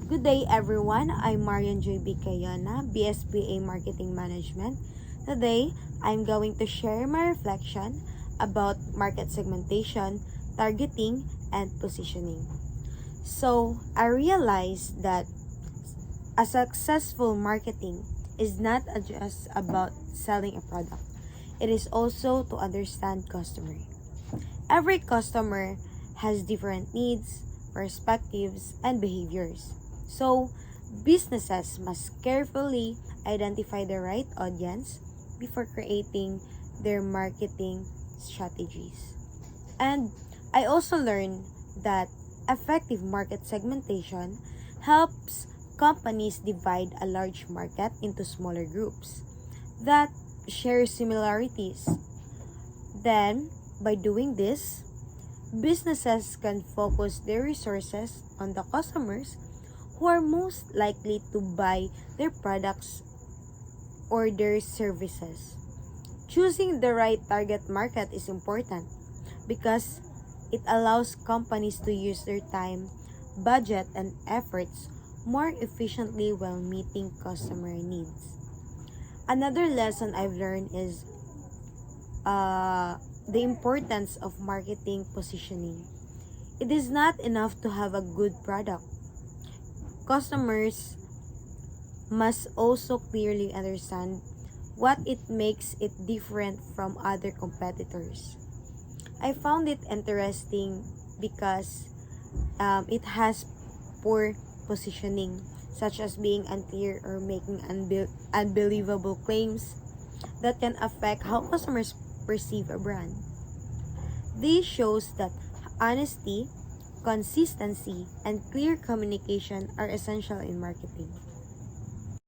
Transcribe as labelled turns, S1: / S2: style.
S1: Good day everyone, I'm Marian J.B. Cayana, BSBA Marketing Management. Today, I'm going to share my reflection about market segmentation, targeting, and positioning. So, I realized that a successful marketing is not just about selling a product. It is also to understand customer. Every customer has different needs, perspectives, and behaviors. So, businesses must carefully identify the right audience before creating their marketing strategies. And I also learned that effective market segmentation helps companies divide a large market into smaller groups that share similarities. Then, by doing this, businesses can focus their resources on the customers who are most likely to buy their products or their services. Choosing the right target market is important because it allows companies to use their time, budget, and efforts more efficiently while meeting customer needs. Another lesson I've learned is the importance of marketing positioning. It is not enough to have a good product. Customers must also clearly understand what it makes it different from other competitors. I found it interesting because it has poor positioning, such as being unclear or making unbelievable claims that can affect how customers perceive a brand. This shows that honesty, consistency, and clear communication are essential in marketing.